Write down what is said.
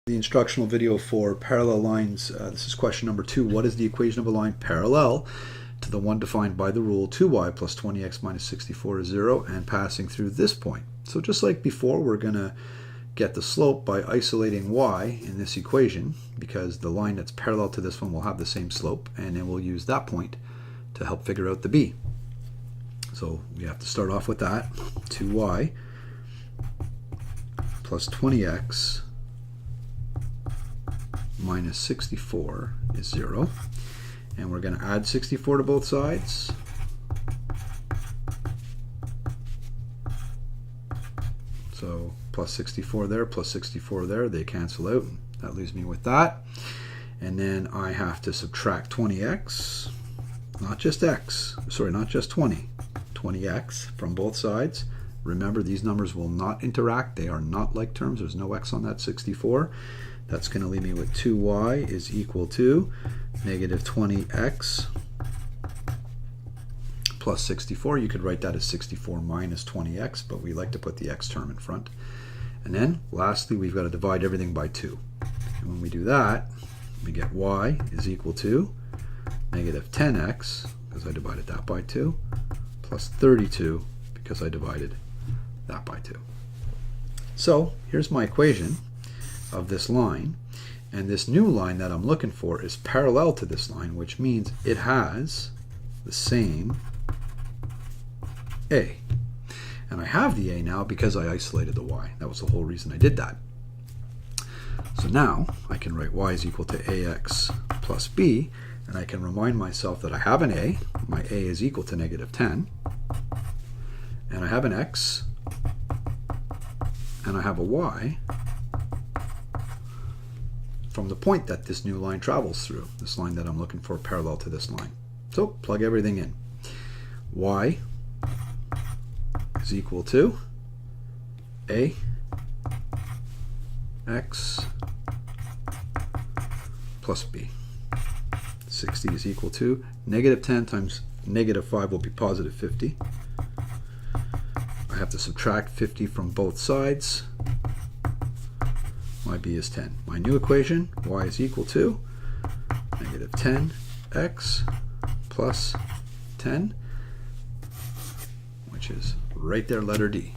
The instructional video for parallel lines. This is question number 2. What is the equation of a line parallel to the one defined by the rule 2y plus 20x minus 64 is 0 and passing through this point? So just like before, we're going to get the slope by isolating y in this equation, because the line that's parallel to this one will have the same slope, and then we'll use that point to help figure out the b. So we have to start off with that. 2y plus 20x minus 64 is 0. And we're going to add 64 to both sides. So plus 64 there, plus 64 there, they cancel out. That leaves me with that. And then I have to subtract 20x, not just x, sorry, not just 20, 20x from both sides. Remember, these numbers will not interact. They are not like terms. There's no x on that 64. That's going to leave me with 2y is equal to negative 20x plus 64. You could write that as 64 minus 20x, but we like to put the x term in front. And then, lastly, we've got to divide everything by 2. And when we do that, we get y is equal to negative 10x, because I divided that by 2, plus 32, because I divided that by 2. So, here's my equation of this line, and this new line that I'm looking for is parallel to this line, which means it has the same a. And I have the a now because I isolated the y. That was the whole reason I did that. So now I can write y is equal to ax plus b, and I can remind myself that I have an a. My a is equal to negative 10, and I have an x, and I have a y from the point that this new line travels through, this line that I'm looking for parallel to this line. So plug everything in. Y is equal to a x plus b. 60 is equal to negative 10 times negative 5 will be positive 50. I have to subtract 50 from both sides. My b is 10. My new equation, y is equal to negative 10x plus 10, which is right there, letter D.